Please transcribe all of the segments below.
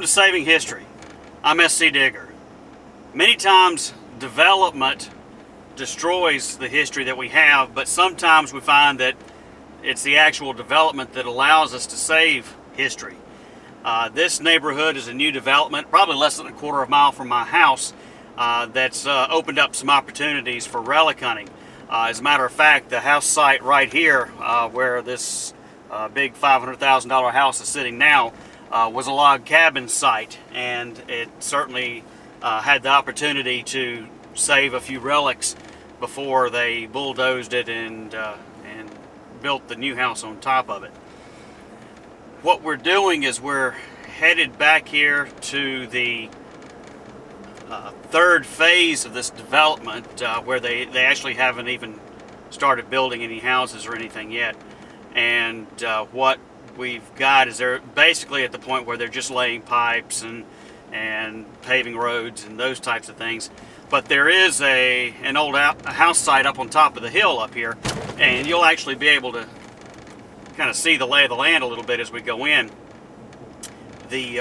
Welcome to Saving History. I'm SCdigger. Many times development destroys the history that we have, but sometimes we find that it's the actual development that allows us to save history. This neighborhood is a new development, probably less than a quarter of a mile from my house, that's opened up some opportunities for relic hunting. As a matter of fact, the house site right here, where this big $500,000 house is sitting now, was a log cabin site, and it certainly had the opportunity to save a few relics before they bulldozed it and built the new house on top of it. What we're doing is we're headed back here to the third phase of this development, where they actually haven't even started building any houses or anything yet. And what we've got is they're basically at the point where they're just laying pipes and paving roads and those types of things. But there is an old house site up on top of the hill up here, and you'll actually be able to kind of see the lay of the land a little bit as we go in. The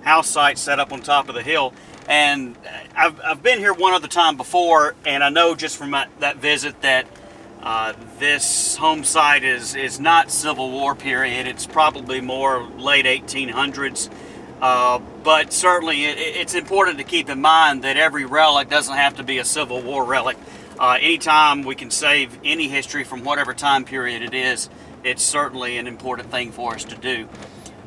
house site set up on top of the hill, and I've been here one other time before, and I know just from that visit that this home site is not Civil War period. It's probably more late 1800s. But certainly it's important to keep in mind that every relic doesn't have to be a Civil War relic. Anytime we can save any history from whatever time period it is, it's certainly an important thing for us to do.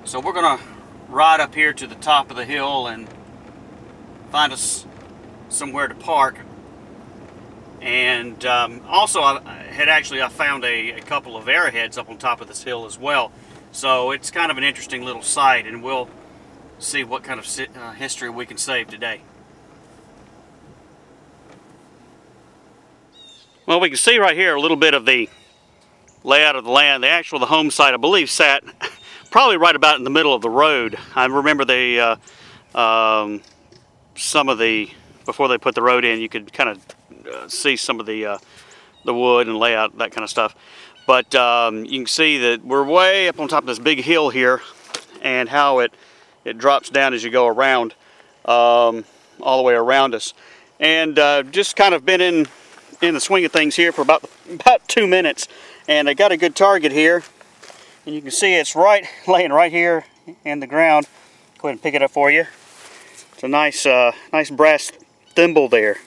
So we're going to ride up here to the top of the hill and find us somewhere to park. And also I found a couple of arrowheads up on top of this hill as well. So it's kind of an interesting little site, and we'll see what kind of history we can save today. Well, we can see right here a little bit of the layout of the land. The home site, I believe, sat probably right about in the middle of the road. I remember before they put the road in, you could kind of see some of the wood and layout, that kind of stuff. But you can see that we're way up on top of this big hill here, and how it drops down as you go around, all the way around us. And just kind of been in the swing of things here for about 2 minutes, and I got a good target here, and you can see it's laying right here in the ground. Go ahead and pick it up for you. It's a nice brass thimble there.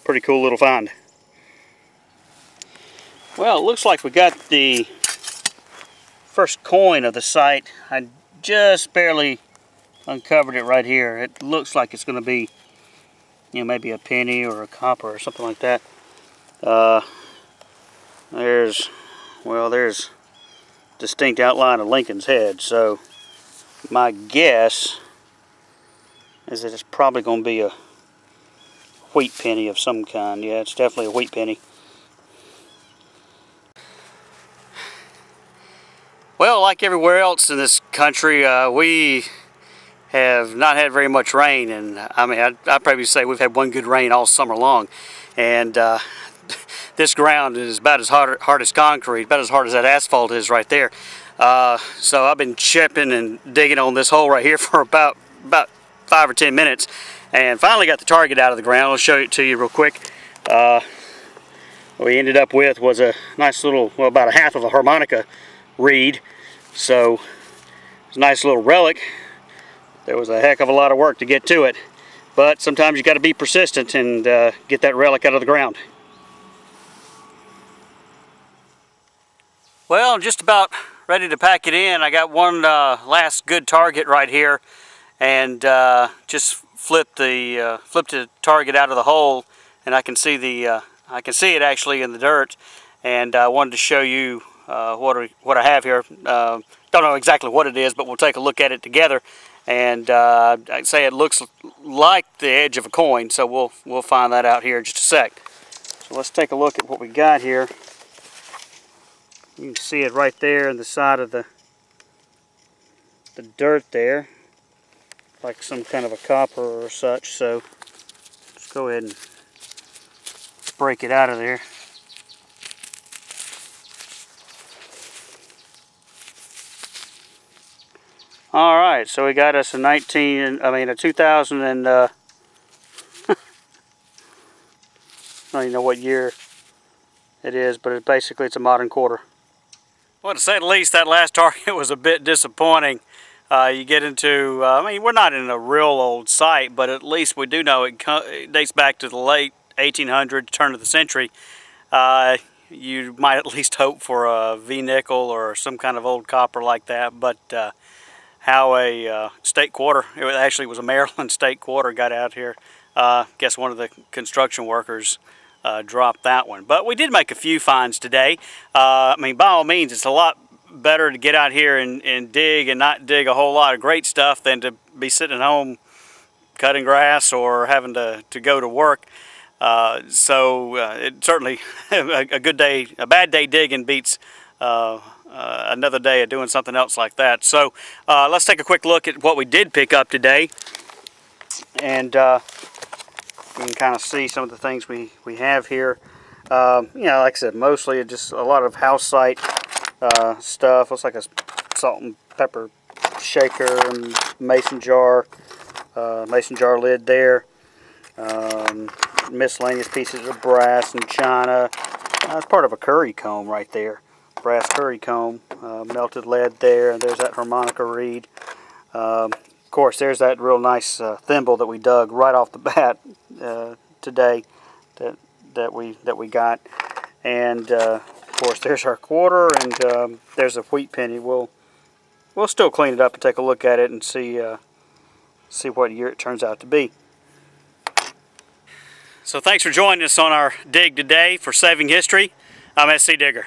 Pretty cool little find. Well, it looks like we got the first coin of the site. I just barely uncovered it right here. It looks like it's going to be, maybe a penny or a copper or something like that. There's distinct outline of Lincoln's head, so my guess is that it's probably going to be a wheat penny of some kind. Yeah, it's definitely a wheat penny. Well, like everywhere else in this country, we have not had very much rain, and I mean, I'd probably say we've had one good rain all summer long, and this ground is about as hard as concrete, about as hard as that asphalt is right there. So I've been chipping and digging on this hole right here for about 5 or 10 minutes, and finally got the target out of the ground. I'll show it to you real quick. What we ended up with was a nice little, about a half of a harmonica reed. So it's a nice little relic. There was a heck of a lot of work to get to it, but sometimes you got to be persistent and get that relic out of the ground. Well, I'm just about ready to pack it in. I got one last good target right here, and just flipped the target out of the hole, and I can see it actually in the dirt. And I wanted to show you what I have here. Don't know exactly what it is, but we'll take a look at it together. And I'd say it looks like the edge of a coin, so we'll find that out here in just a sec. So let's take a look at what we got here. You can see it right there in the side of the dirt there, like some kind of a copper or such. So let's go ahead and break it out of there. All right. right, so we got us a 2000 and I don't even know what year it is, but basically it's a modern quarter. Well, to say the least, that last target was a bit disappointing. You get into, we're not in a real old site, but at least we do know it dates back to the late 1800s, turn of the century. You might at least hope for a V-nickel or some kind of old copper like that, but how a state quarter, it actually was a Maryland state quarter, got out here. Guess one of the construction workers dropped that one. But we did make a few finds today. By all means, it's a lot better to get out here and dig and not dig a whole lot of great stuff than to be sitting at home cutting grass or having to go to work. So it certainly a good day, a bad day digging beats another day of doing something else like that. So let's take a quick look at what we did pick up today, and you can kind of see some of the things we have here. Like I said, mostly just a lot of house site stuff. Looks like a salt and pepper shaker and mason jar lid there. Miscellaneous pieces of brass and china. That's part of a curry comb right there. Brass curry comb. Melted lead there. And there's that harmonica reed. Of course, there's that real nice thimble that we dug right off the bat today that we got. And of course, there's our quarter, and there's a wheat penny. We'll still clean it up and take a look at it and see what year it turns out to be. So thanks for joining us on our dig today for Saving History. I'm SCdigger.